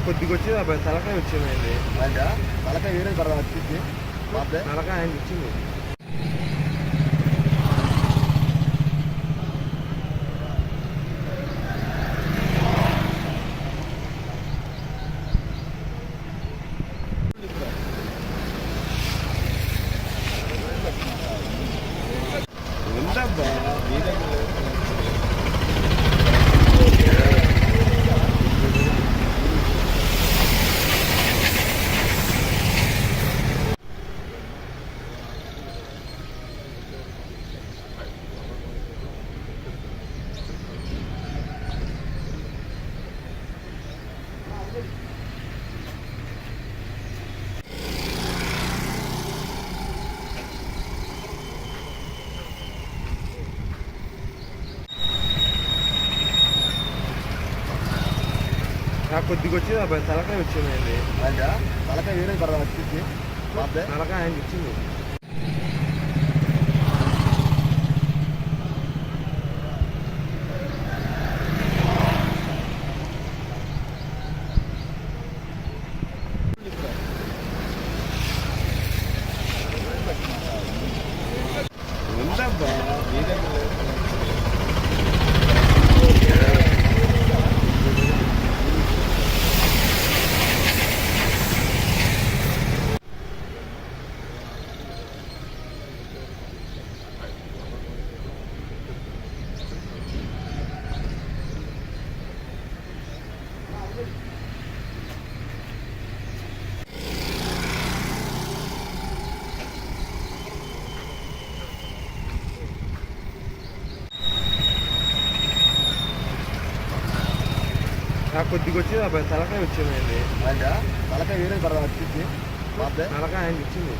కొద్దిగా వచ్చింది తలకాయ వచ్చిందండి. తలకాయ వేరే తర్వాత వచ్చింది. తలకాయ ఆయన వచ్చింది. ఉందబ్బా మీరే కొద్దిగా వచ్చింది తలకాయ వచ్చిందండి. తలకాయ వేరే తర్వాత వచ్చింది. తలకాయ ఆయన వచ్చింది. ఉందబ్బా మీరే కొద్దిగా వచ్చింది తలకాయ వచ్చిందండి. తలకాయ వేరే తర్వాత వచ్చింది. తలకాయ ఆయన వచ్చింది.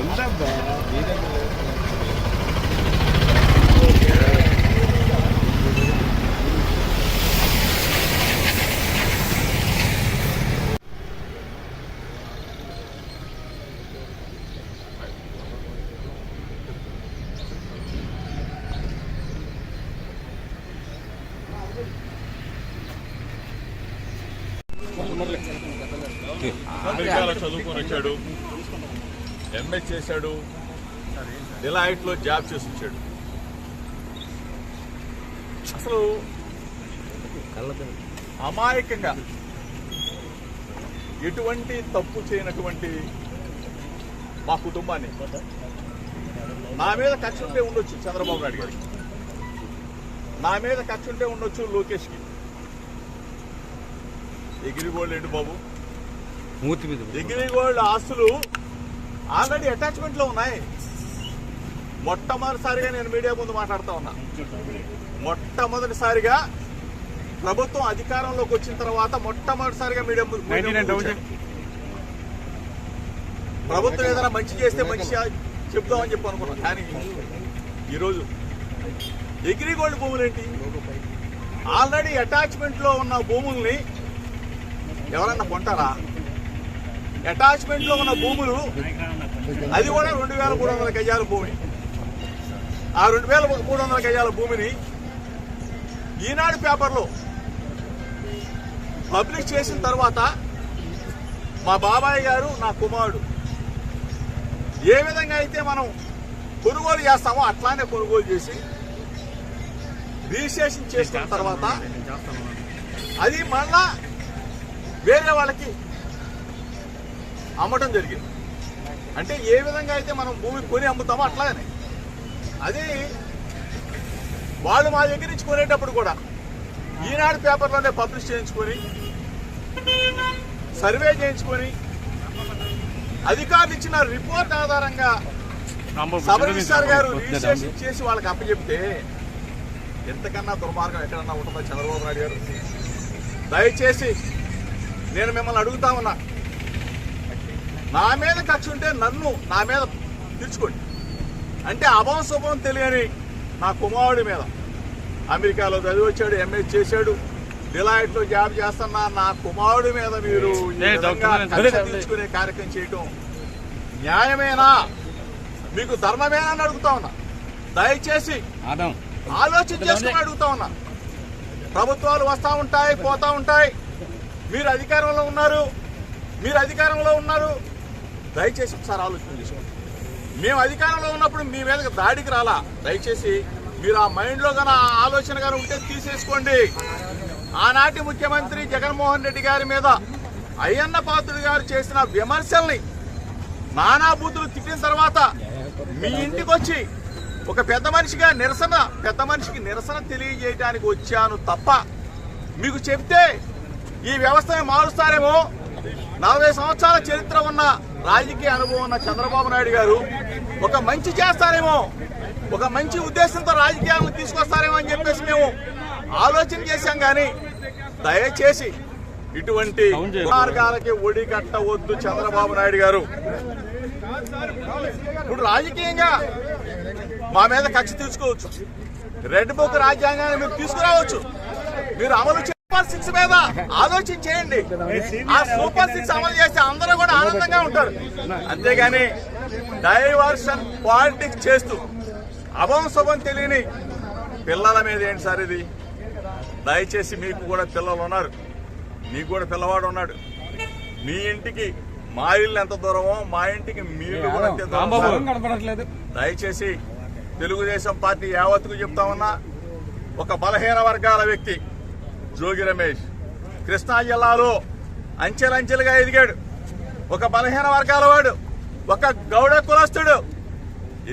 ఉందబ్బా మీరే అమెరికాలో చదువుకొని వచ్చాడు, ఎంఏ చేశాడు, డిలాయిట్లో జాబ్ చేసి వచ్చాడు. అసలు అమాయకంగా ఎటువంటి తప్పు చేయనటువంటి మా కుటుంబాన్ని నా మీద కక్ష ఉంటే ఉండొచ్చు చంద్రబాబు నాయుడు గారికి, నా మీద కక్ష ఉంటే ఉండొచ్చు లోకేష్కి. ఎగిరిగోల్డ్ ఏంటి బాబు, ఎగిరిగోల్డ్ ఆస్తులు ఆల్రెడీ అటాచ్మెంట్ లో ఉన్నాయి. మొట్టమొదటిసారిగా నేను మీడియా ముందు మాట్లాడుతా ఉన్నా. మొట్టమొదటిసారిగా ప్రభుత్వం అధికారంలోకి వచ్చిన తర్వాత మొట్టమొదటిసారిగా మీడియా ముందు ప్రభుత్వం ఏదైనా మంచి చేస్తే మంచి చెప్దామని చెప్పి అనుకున్నాం. కానీ ఈరోజు ఎగిరిగోల్డ్ భూములు ఏంటి, ఆల్రెడీ అటాచ్మెంట్ లో ఉన్న భూముల్ని ఎవరన్నా కొంటారా? అటాచ్మెంట్ లో ఉన్న భూములు, అది కూడా 2300 గజాల భూమి. ఆ 2300 గజాల భూమిని ఈనాడు పేపర్లో పబ్లిష్ చేసిన తర్వాత మా బాబాయ్ గారు, నా కుమారుడు ఏ విధంగా అయితే మనం కొనుగోలు చేస్తామో అట్లానే కొనుగోలు చేసి రిజిస్ట్రేషన్ చేసుకున్న తర్వాత అది మళ్ళా వేరే వాళ్ళకి అమ్మటం జరిగింది. అంటే ఏ విధంగా అయితే మనం భూమి కొని అమ్ముతామో అట్లానే అది వాళ్ళు మా దగ్గర నుంచి కొనేటప్పుడు కూడా ఈనాడు పేపర్లోనే పబ్లిష్ చేయించుకొని సర్వే చేయించుకొని అధికారులు ఇచ్చిన రిపోర్ట్ ఆధారంగా సబ్ రిజిస్ట్రార్ గారు రిజిస్ట్రేషన్ చేసి వాళ్ళకి అప్పచెప్తే ఎంతకన్నా దుర్మార్గం ఎక్కడన్నా ఉంటుందో చంద్రబాబు నాయుడు గారు. దయచేసి నేను మిమ్మల్ని అడుగుతా ఉన్నా, నా మీద కక్ష ఉంటే నా మీద తీర్చుకోండి. అంటే అభం శుభం తెలియని నా కుమారుడి మీద అమెరికాలో చదివి వచ్చాడు, ఎంఏ చేశాడు, డిలైట్ లో జాబ్ చేస్తున్న నా కుమారుడి మీద మీరు ఈ విధంగా కక్ష తీర్చుకునే కార్యక్రమం చేయటం న్యాయమేనా, మీకు ధర్మమేనా అని అడుగుతా ఉన్నా. దయచేసి ఆలోచన చేసుకుని అడుగుతా ఉన్నా. ప్రభుత్వాలు వస్తూ ఉంటాయి, పోతా ఉంటాయి. మీరు అధికారంలో ఉన్నారు, దయచేసి ఒకసారి ఆలోచన చేసుకోండి. మేము అధికారంలో ఉన్నప్పుడు మీ మీద దాడికి రాలా. దయచేసి మీరు ఆ మైండ్లో కానీ ఆ ఆలోచన కానీ ఉంటే తీసేసుకోండి. ఆనాటి ముఖ్యమంత్రి జగన్మోహన్ రెడ్డి గారి మీద అయ్యన్న పాత్రుడు గారు చేసిన విమర్శల్ని నానా బూతులు తిట్టిన తర్వాత మీ ఇంటికి వచ్చి ఒక పెద్ద మనిషికి నిరసన తెలియజేయడానికి వచ్చాను తప్ప మీకు చెప్తే ఈ వ్యవస్థను మారుస్తారేమో. 40 సంవత్సరాల చరిత్ర ఉన్న రాజకీయ అనుభవం ఉన్న చంద్రబాబు నాయుడు గారు ఒక మంచి చేస్తారేమో, ఒక మంచి ఉద్దేశంతో రాజకీయాలను తీసుకొస్తారేమో అని చెప్పేసి మేము ఆలోచన చేశాం. కానీ దయచేసి ఇటువంటి మార్గాలకి ఒడి కట్టవద్దు చంద్రబాబు నాయుడు గారు. ఇప్పుడు రాజకీయంగా మా మీద కక్ష తీసుకోవచ్చు, రెడ్ బుక్ రాజ్యాంగాన్ని మీరు తీసుకురావచ్చు, మీరు అమలు సూపర్ 6 మీద ఆలోచన చేయండి. ఆ సూపర్ 6 అమలు చేస్తే అందరూ కూడా ఆనందంగా ఉంటారు. అంతేగాని డైవర్షన్ పాలిటిక్స్ చేస్తూ శుభం తెలియని పిల్లల మీద ఏంటి సార్ ఇది? దయచేసి మీకు కూడా పిల్లలు ఉన్నారు, మీకు కూడా పిల్లవాడు ఉన్నాడు. మీ ఇంటికి మా ఇల్లు ఎంత దూరమో మా ఇంటికి మీరు కూడా అంతే దూరం. దయచేసి తెలుగుదేశం పార్టీ యావత్తుకు చెప్తా ఉన్నా, ఒక బలహీన వర్గాల వ్యక్తి జోగి రమేష్ కృష్ణా జిల్లాలో అంచెలంచెలుగా ఎదిగాడు. ఒక బలహీన వర్గాల వాడు, ఒక గౌడ కులస్తుడు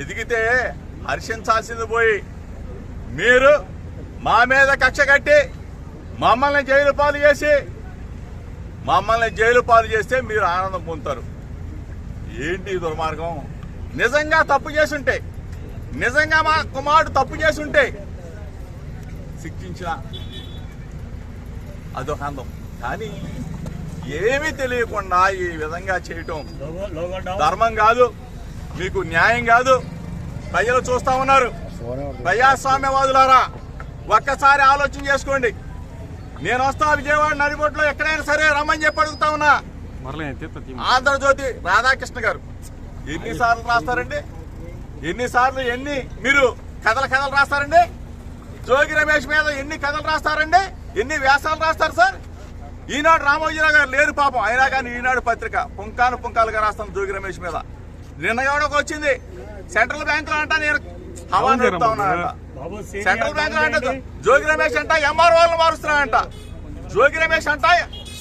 ఎదిగితే హర్షించాల్సింది పోయి మీరు మా మీద కక్ష కట్టి మమ్మల్ని జైలు పాలు చేస్తే మీరు ఆనందం పొందుతారు. ఏంటి దుర్మార్గం? నిజంగా తప్పు చేసుంటే, నిజంగా మా కుమారుడు తప్పు చేసుంటే శిక్షించిన అదొక అందం. కానీ ఏమీ తెలియకుండా ఈ విధంగా చేయటం ధర్మం కాదు, మీకు న్యాయం కాదు. ప్రజలు చూస్తా ఉన్నారు. ప్రజాస్వామ్యవాదులారా, ఒక్కసారి ఆలోచన చేసుకోండి. నేను వస్తా విజయవాడ నడిబొట్టులో ఎక్కడైనా సరే రమ్మని చెప్పి అడుగుతా ఉన్నా. ఆంధ్రజ్యోతి రాధాకృష్ణ గారు ఎన్నిసార్లు రాస్తారండి? ఎన్ని మీరు కథలు రాస్తారండి? జోగి రమేష్ మీద ఎన్ని కథలు రాస్తారండి? ఎన్ని వ్యాసాలు రాస్తారు సార్? ఈనాడు రామోజీరావు గారు లేరు పాపం, అయినా కానీ ఈనాడు పత్రిక పుంకాలుగా రాస్తాను జోగి రమేష్ మీద. నిన్న ఎవడొక వచ్చింది సెంట్రల్ బ్యాంకులో అంట నేను హవా నడుపుతా ఉన్నానంట. సెంట్రల్ బ్యాంకులో అంట జోగి రమేష్ అంట ఎంఆర్ఓలను మారుస్తున్నానంట. జోగి రమేష్ అంట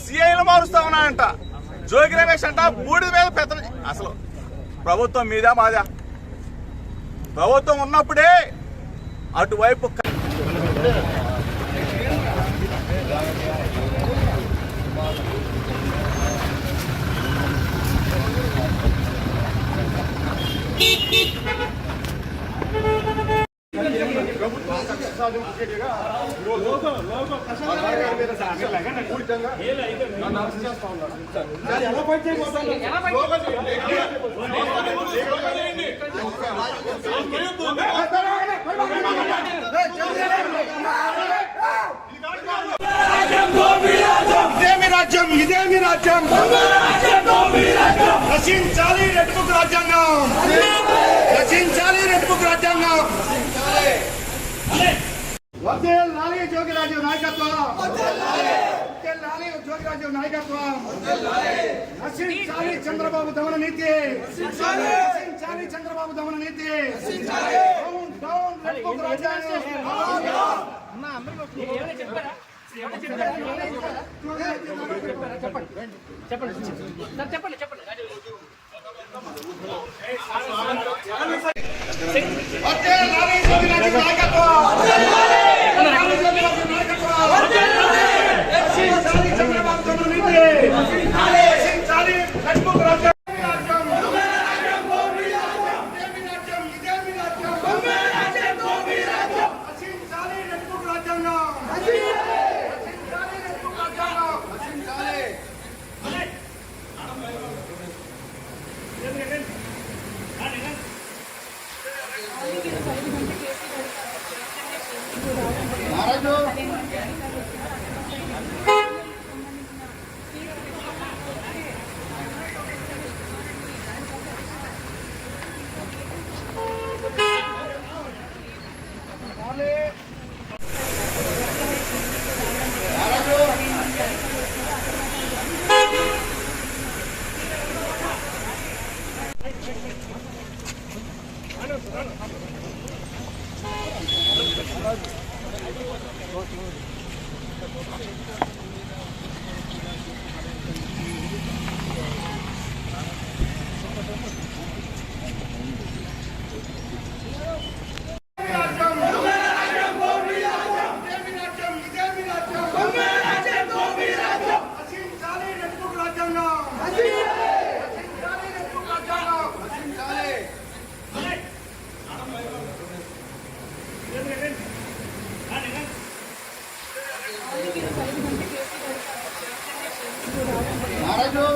సిఐలు మారుస్తా ఉన్నానంట. జోగి రమేష్ అంట బూడి మీద పెద్ద. అసలు ప్రభుత్వం మీదా మాదా? ప్రభుత్వం ఉన్నప్పుడే అటువైపు ఇదేమి రాజ్యం రచించాలి రెడ్ బుక్ రాజ్యాంగం, రచించాలి రెడ్ బుక్ రాజ్యాంగం. వర్ధిల్లాలి జోగిరాజు నాయకత్వం, వర్ధిల్లాలి జోగిరాజు నాయకత్వం. రచించాలి చంద్రబాబు దమన నీతి, రచించాలి చంద్రబాబు దమన నీతి. డౌన్ రెడ్ బుక్ రాజ్యాంగం. చెప్పండి.